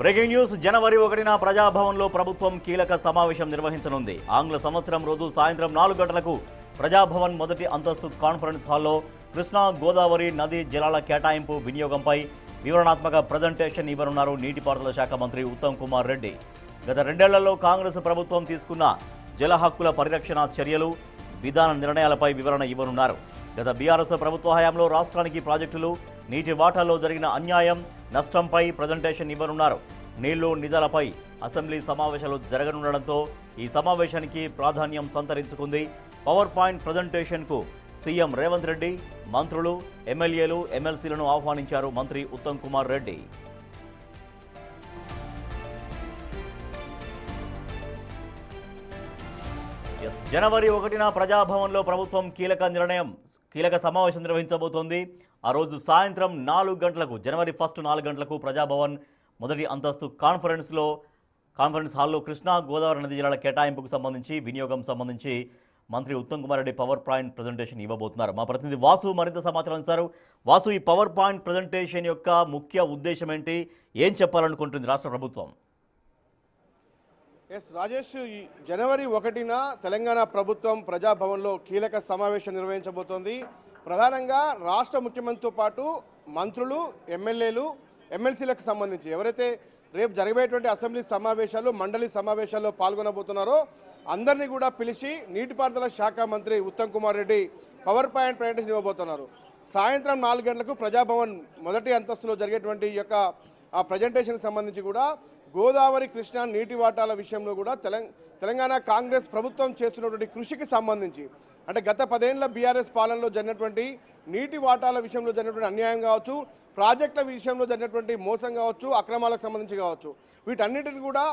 Breaking news జనవరి 1న ప్రజాభవన్లో ప్రభుత్వం కీలక సమావేశం నిర్వహించనుంది. ఆంగ్ల సంవత్సరం రోజు సాయంత్రం 4 గంటలకు ప్రజాభవన్ మొదటి అంతస్తు కాన్ఫరెన్స్ హాల్లో కృష్ణా గోదావరి నదీ జలాల కేటాయింపు వినియోగంపై వివరణాత్మక ప్రజెంటేషన్ ఇవ్వనున్నారు నీటిపారుదల శాఖ మంత్రి ఉత్తమ్ కుమార్ రెడ్డి. గత 2 ఏళ్లలో కాంగ్రెస్ ప్రభుత్వం తీసుకున్న జల హక్కుల పరిరక్షణ చర్యలు, విధాన నిర్ణయాలపై వివరణ ఇవ్వనున్నారు. గత బీఆర్ఎస్ ప్రభుత్వ హయాంలో రాష్ట్రానికి ప్రాజెక్టులు, నీటి వాటాల్లో జరిగిన అన్యాయం, నష్టంపై ప్రజెంటేషన్ ఇవ్వనున్నారు. నీళ్లు నిజాలపై అసెంబ్లీ సమావేశాలు జరగనుండడంతో ఈ సమావేశానికి ప్రాధాన్యం సంతరించుకుంది. పవర్ పాయింట్ ప్రజెంటేషన్కు సీఎం రేవంత్ రెడ్డి, మంత్రులు, ఎమ్మెల్యేలు, ఎమ్మెల్సీలను ఆహ్వానించారు మంత్రి ఉత్తమ్ కుమార్ రెడ్డి. జనవరి 1న ప్రజాభవన్లో ప్రభుత్వం కీలక సమావేశం నిర్వహించబోతోంది. ఆ రోజు సాయంత్రం 4 గంటలకు, జనవరి 1 4 గంటలకు ప్రజాభవన్ మొదటి అంతస్తు కాన్ఫరెన్స్ హాల్లో కృష్ణా గోదావరి నది జలాల కేటాయింపుకు సంబంధించి, వినియోగం సంబంధించి మంత్రి Uttam Kumar Reddy power point presentation ఇవ్వబోతున్నారు. మా ప్రతినిధి వాసు మరింత సమాచారం ఇస్తారు. వాసు, ఈ పవర్ పాయింట్ ప్రజెంటేషన్ యొక్క ముఖ్య ఉద్దేశం ఏంటి? ఏం చెప్పాలనుకుంటుంది రాష్ట్ర ప్రభుత్వం? రాజేష్, జనవరి 1న తెలంగాణ ప్రభుత్వం ప్రజాభవన్లో కీలక సమావేశం నిర్వహించబోతోంది. ప్రధానంగా రాష్ట్ర ముఖ్యమంత్రితో పాటు మంత్రులు, ఎమ్మెల్యేలు, ఎమ్మెల్సీలకు సంబంధించి ఎవరైతే రేపు జరగబోయేటువంటి అసెంబ్లీ సమావేశాలు, మండలి సమావేశాల్లో పాల్గొనబోతున్నారో అందరినీ కూడా పిలిచి నీటిపారుదల శాఖ మంత్రి Uttam Kumar Reddy power point presentation ఇవ్వబోతున్నారు. సాయంత్రం 4 గంటలకు ప్రజాభవన్ మొదటి అంతస్తులో జరిగేటువంటి ఈ యొక్క ప్రజెంటేషన్కి సంబంధించి కూడా గోదావరి, కృష్ణా నీటి వాటాల విషయంలో కూడా తెలంగాణ కాంగ్రెస్ ప్రభుత్వం చేస్తున్నటువంటి కృషికి సంబంధించి, అంటే గత 10 ఏళ్ల బీఆర్ఎస్ పాలనలో జరిగినటువంటి నీటి వాటాల విషయంలో జరిగినటువంటి అన్యాయం కావచ్చు, ప్రాజెక్టుల విషయంలో జరిగినటువంటి మోసం కావచ్చు, అక్రమాలకు సంబంధించి కావచ్చు, వీటన్నిటిని కూడా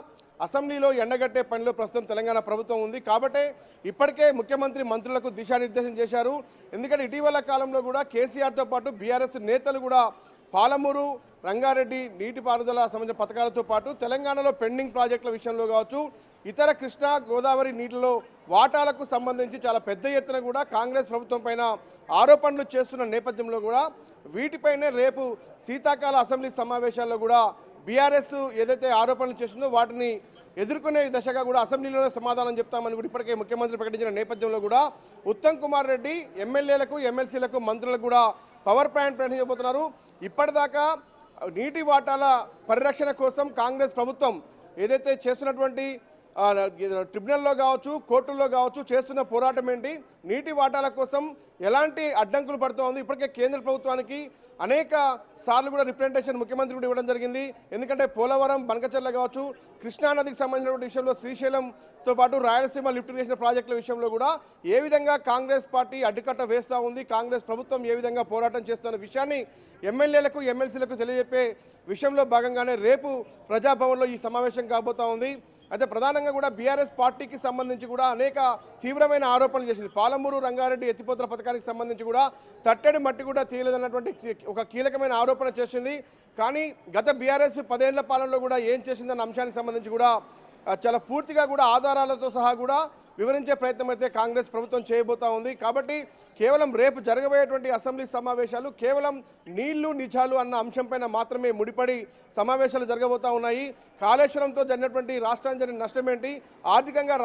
అసెంబ్లీలో ఎండగట్టే పనిలో ప్రస్తుతం తెలంగాణ ప్రభుత్వం ఉంది. కాబట్టి ఇప్పటికే ముఖ్యమంత్రి మంత్రులకు దిశానిర్దేశం చేశారు. ఎందుకంటే ఇటీవల కాలంలో కూడా కేసీఆర్తో పాటు బీఆర్ఎస్ నేతలు కూడా పాలమూరు, రంగారెడ్డి నీటిపారుదల సంబంధించిన పథకాలతో పాటు తెలంగాణలో పెండింగ్ ప్రాజెక్టుల విషయంలో కావచ్చు, ఇతర కృష్ణా గోదావరి నీటిలో వాటాలకు సంబంధించి చాలా పెద్ద ఎత్తున కూడా కాంగ్రెస్ ప్రభుత్వం పైన ఆరోపణలు చేస్తున్న నేపథ్యంలో కూడా వీటిపైనే రేపు శీతాకాల అసెంబ్లీ సమావేశాల్లో కూడా బీఆర్ఎస్ ఏదైతే ఆరోపణలు చేస్తుందో వాటిని ఎదుర్కొనే దశగా కూడా అసెంబ్లీలోనే సమాధానం చెప్తామని కూడా ఇప్పటికే ముఖ్యమంత్రి ప్రకటించిన నేపథ్యంలో కూడా ఉత్తమ్ కుమార్ రెడ్డి ఎమ్మెల్యేలకు, ఎమ్మెల్సీలకు, మంత్రులకు కూడా పవర్ పాయింట్ ప్రకటించబోతున్నారు. ఇప్పటిదాకా నీటి వాటాల పరిరక్షణ కోసం కాంగ్రెస్ ప్రభుత్వం ఏదైతే చేస్తున్నటువంటి ట్రిబ్యునల్లో కావచ్చు, కోర్టుల్లో కావచ్చు చేస్తున్న పోరాటం ఏంటి, నీటి వాటాల కోసం ఎలాంటి అడ్డంకులు పడుతోంది, ఇప్పటికే కేంద్ర ప్రభుత్వానికి అనేక సార్లు కూడా రిప్రజెంటేషన్ ముఖ్యమంత్రి కూడా ఇవ్వడం జరిగింది. ఎందుకంటే పోలవరం, బనకచెర్ల కావచ్చు, కృష్ణానదికి సంబంధించినటువంటి విషయంలో శ్రీశైలంతో పాటు రాయలసీమ లిఫ్ట్ చేసిన ప్రాజెక్టుల విషయంలో కూడా ఏ విధంగా కాంగ్రెస్ పార్టీ అడ్డుకట్ట వేస్తూ ఉంది, కాంగ్రెస్ ప్రభుత్వం ఏ విధంగా పోరాటం చేస్తున్న విషయాన్ని ఎమ్మెల్యేలకు, ఎమ్మెల్సీలకు తెలియజెప్పే విషయంలో భాగంగానే రేపు ప్రజాభవన్లో ఈ సమావేశం కాబోతా ఉంది. అయితే ప్రధానంగా కూడా బీఆర్ఎస్ పార్టీకి సంబంధించి కూడా అనేక తీవ్రమైన ఆరోపణలు చేసింది. పాలమూరు, రంగారెడ్డి ఎత్తిపోతల పథకానికి సంబంధించి కూడా తట్టడి మట్టి కూడా తీయలేదన్నటువంటి ఒక కీలకమైన ఆరోపణ చేసింది. కానీ గత బీఆర్ఎస్ 10 ఏళ్ల పాలనలో కూడా ఏం చేసిందన్న అంశానికి సంబంధించి కూడా చాలా పూర్తిగా కూడా ఆధారాలతో సహా కూడా వివరించే ప్రయత్నం అయితే కాంగ్రెస్ ప్రభుత్వం చేయబోతా ఉంది. కాబట్టి కేవలం రేపు జరగబోయేటువంటి అసెంబ్లీ సమావేశాలు కేవలం నీళ్లు, నిజాలు అన్న అంశంపైన మాత్రమే ముడిపడి సమావేశాలు జరగబోతా ఉన్నాయి. కాళేశ్వరంతో జరిగినటువంటి రాష్ట్రానికి జరిగిన నష్టం ఏంటి, ఆర్థికంగా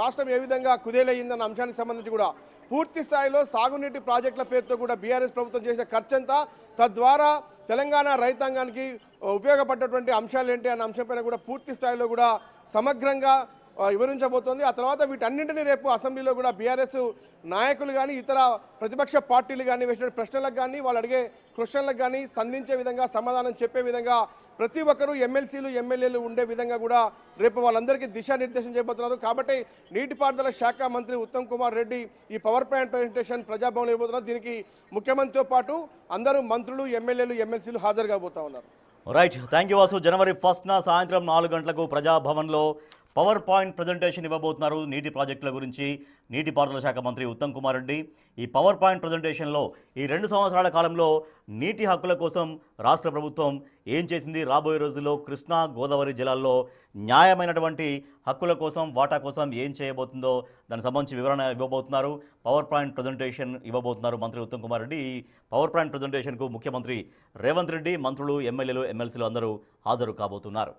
రాష్ట్రం ఏ విధంగా కుదేలయ్యిందన్న అంశానికి సంబంధించి కూడా పూర్తి స్థాయిలో సాగునీటి ప్రాజెక్టుల పేరుతో కూడా బీఆర్ఎస్ ప్రభుత్వం చేసిన ఖర్చంతా, తద్వారా తెలంగాణ రైతాంగానికి ఉపయోగపడ్డటువంటి అంశాలు ఏంటి అన్న అంశంపైన కూడా పూర్తి స్థాయిలో కూడా సమగ్రంగా వివరించబోతోంది. ఆ తర్వాత వీటన్నింటినీ రేపు అసెంబ్లీలో కూడా బీఆర్ఎస్ నాయకులు కానీ, ఇతర ప్రతిపక్ష పార్టీలు కానీ వేసిన ప్రశ్నలకు కానీ, వాళ్ళు అడిగే క్వశ్చన్లకు కానీ సంధించే విధంగా, సమాధానం చెప్పే విధంగా ప్రతి ఒక్కరూ ఎమ్మెల్సీలు, ఎమ్మెల్యేలు ఉండే విధంగా కూడా రేపు వాళ్ళందరికీ దిశానిర్దేశం చేయబోతున్నారు. కాబట్టి నీటిపారుదల శాఖ మంత్రి ఉత్తమ్ కుమార్ రెడ్డి ఈ పవర్ పాయింట్ ప్రజెంటేషన్ ప్రజాభవన్ ఇవ్వబోతున్నారు. దీనికి ముఖ్యమంత్రితో పాటు అందరూ మంత్రులు, ఎమ్మెల్యేలు, ఎమ్మెల్సీలు హాజరు కాబోతా ఉన్నారు. Right, thank you Vasu. జనవరి 1న సాయంత్రం 4 గంటలకు ప్రజాభవన్లో పవర్ పాయింట్ ప్రజెంటేషన్ ఇవ్వబోతున్నారు నీటి ప్రాజెక్టుల గురించి నీటిపారుదల శాఖ మంత్రి ఉత్తమ్ కుమార్ రెడ్డి. ఈ పవర్ పాయింట్ ప్రజెంటేషన్లో ఈ 2 సంవత్సరాల కాలంలో నీటి హక్కుల కోసం రాష్ట్ర ప్రభుత్వం ఏం చేసింది, రాబోయే రోజుల్లో కృష్ణా గోదావరి జిల్లాల్లో న్యాయమైనటువంటి హక్కుల కోసం వాటా కోసం ఏం చేయబోతుందో దానికి సంబంధించి వివరణ ఇవ్వబోతున్నారు. పవర్ పాయింట్ ప్రజెంటేషన్ ఇవ్వబోతున్నారు మంత్రి ఉత్తమ్ కుమార్ రెడ్డి. ఈ పవర్ పాయింట్ ప్రజెంటేషన్కు ముఖ్యమంత్రి రేవంత్ రెడ్డి, మంత్రులు, ఎమ్మెల్యేలు, ఎమ్మెల్సీలు అందరూ హాజరు కాబోతున్నారు.